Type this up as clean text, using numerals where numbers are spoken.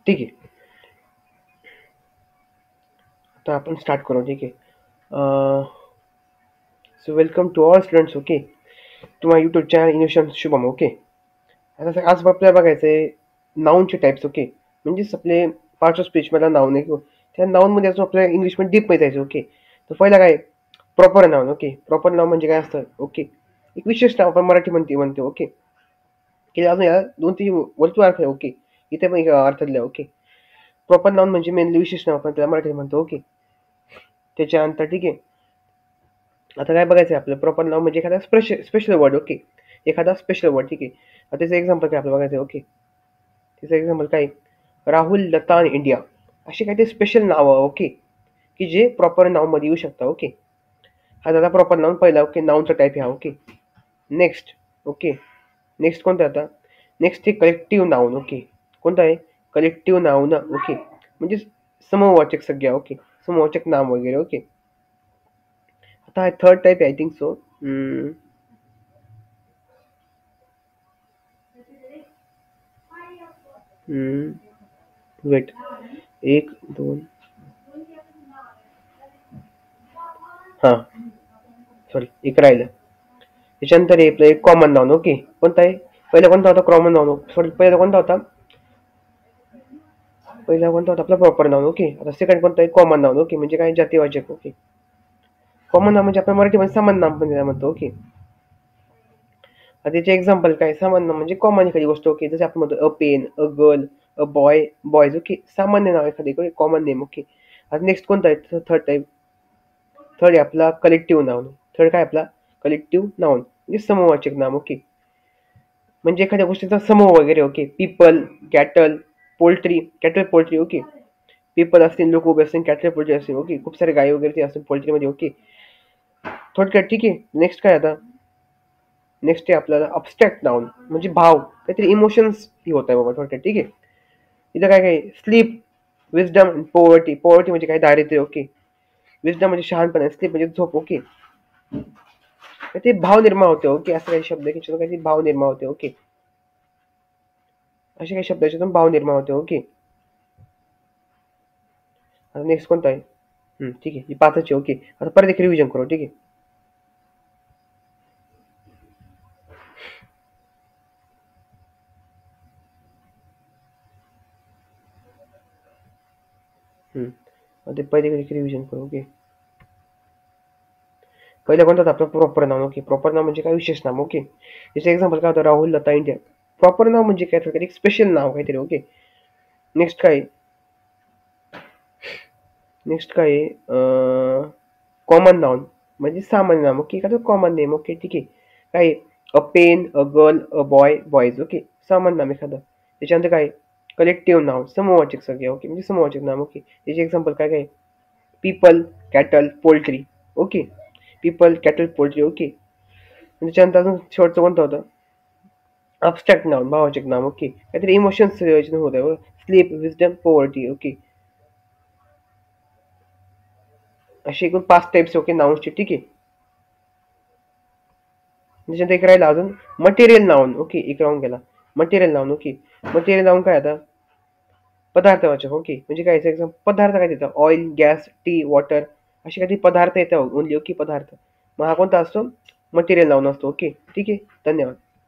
ठीक आहे. आता आपण स्टार्ट करू. ठीक आहे. So welcome to all students. Okay, to my YouTube channel इनोशन शुभम. ओके, आता आज आपल्याला बघायचं आहे नाऊनचे टाईप्स. ओके, म्हणजेच आपले पार्ट्स ऑफ स्पीचमधला नाऊन आहे. त्या नाऊनमध्ये अजून आपल्याला इंग्लिशमध्ये डीपमध्ये जायचं. ओके, तर पहिला काय proper noun. Okay, proper noun म्हणजे काय असतं? ओके, एक विशेष नाव आपण मराठी म्हणतो. ओके, की अजून याला 2-3 वस्तू अर्थ आहे. ओके, इथे पण एक अर्थ दिला. ओके, प्रॉपर नाऊन म्हणजे मेनली विशेष नाव आपण त्याला मराठी म्हणतो. ओके, त्याच्यानंतर ठीक आहे. आता काय बघायचं आहे आपलं? प्रॉपर नाव म्हणजे एखादा स्पेशल वर्ड. ओके, एखादा स्पेशल वर्ड. ठीक आहे, आता त्याचं एक्झाम्पल काय आपलं बघायचं आहे. ओके, त्याचं एक्झाम्पल काय? राहुल, लता इंडिया, अशी काहीतरी स्पेशल नावं. ओके, की जे प्रॉपर नावमध्ये येऊ शकतं. ओके, हा झाला प्रॉपर नाऊन पहिला. ओके, नाऊनचा टाईप ह्या. Okay, next. ओके, नेक्स्ट कोणतं आता? नेक्स्ट आहे कलेक्टिव्ह नाऊन. ओके, कोणतं आहे? Collective noun. ओके, म्हणजे समूहवाचक संज्ञा. ओके, समूहवाचक नाम वगैरे. ओके, आता हा थर्ड टाईप आहे. I think so. वेट, 1 2 हां, सॉरी, एक राहिलं. त्याच्यानंतर हे आपलं एक कॉमन नाऊन. ओके, कोणता आहे? पहिला कोणता होता? Common noun. सॉरी, पहिला कोणता होता? आपला प्रॉपर नाऊन. ओके, आता सेकंड कोणता आहे? Common noun. ओके, म्हणजे काय? जातीवाचक. ओके, कॉमन नाऊन म्हणजे आपण मराठीमध्ये सामान्य नाम पण त्याला म्हणतो. ओके, आता त्याचे एक्झाम्पल काय? सामान्य नाम म्हणजे कॉमन एखादी गोष्ट. ओके, जसे आपण म्हणतो a pen, a girl, a boy, boys. Okay, सामान्य नाव एखादी, कॉमन नेम. ओके, आता नेक्स्ट कोणता आहे? Third type. थर्ड आहे आपला कलेक्टिव्ह नाऊन. थर्ड काय आपला? कलेक्टिव्ह नाऊन म्हणजे समूहवाचक नाम. ओके, म्हणजे एखाद्या गोष्टीचा समूह वगैरे. Okay, people, cattle, poultry. Cattle, poultry. Okay, people असतील, लोक उभे असतील, कॅटल, पोल्ट्री असतील. ओके, खूप सारे गायी वगैरे ते असतील पोल्ट्रीमध्ये. ओके, थोडक्यात. ठीक आहे, नेक्स्ट काय आता? नेक्स्ट आहे आपल्याला अबस्ट्रॅक्ट नाऊन म्हणजे भाव, काहीतरी इमोशन्स ही होत आहे बाबा थोडक्यात. ठीक आहे, इथं काय काय? Sleep, wisdom, poverty. पॉवर्टी म्हणजे काय? दारिद्र्य. ओके, विजडम म्हणजे शहाणपणा, स्लीप म्हणजे झोप. ओके, ते भाव निर्माण होते. ओके, असं काही शब्द आहे की काहीतरी भाव निर्माण होते. ओके, असे काही शब्द याच्यातून भाव निर्माण होते. ओके, आता नेक्स्ट कोणता आहे? ठीक आहे, ही पाचच आहे. ओके, आता परत एक रिव्हिजन करू. ठीक आहे, आता ते पहिले एक रिव्हिजन करू. ओके, पहिला कोणता होता? आपलं प्रॉपर नाम. ओके, प्रॉपर नाम म्हणजे काय? विशेष नाम. ओके, याचं एक्झाम्पल काय होतं? राहुल, लता इंडिया. प्रॉपर नाव म्हणजे काय? थोडक्यात एक स्पेशल नाव काहीतरी. ओके, नेक्स्ट काय? नेक्स्ट काय आहे? कॉमन नाउन म्हणजे सामान्य नाम. ओके, एखादं कॉमन नेम. ओके, ठीक आहे, काय? A pen, a girl, a boy, boys. Okay, सामान्य नाम एखादं. त्याच्यानंतर काय? कलेक्टिव्ह नाउन, समूहवाचक संज्ञा. ओके, म्हणजे समूहवाचक नाम. ओके, त्याचे एक्झाम्पल काय काय? People, cattle, poultry. Okay, people, cattle, poultry. Okay, त्याच्यानंतर अजून शेवटचं कोणतं होतं? अबस्ट्रॅक्ट नाउन, भाववाचक नाम. ओके, काहीतरी इमोशन्स होत आहे. Sleep, wisdom, poverty. ओके, असे एकूण 5 टाइप्स. ओके, नाउन्सचे. ठीक आहे, त्याच्यानंतर एक राहिला अजून मटेरियल नाउन. ओके, एक राहून गेला material noun. Okay, material noun काय आता? पदार्थवाचक. ओके, म्हणजे काय? एक्झाम पदार्थ काय देतात? ऑइल, गॅस, टी, वॉटर, असे काही पदार्थ येतात ओनली. ओके, पदार्थ. मग हा कोणता असतो? मटेरियल नाउन असतो. ओके, ठीक आहे, धन्यवाद.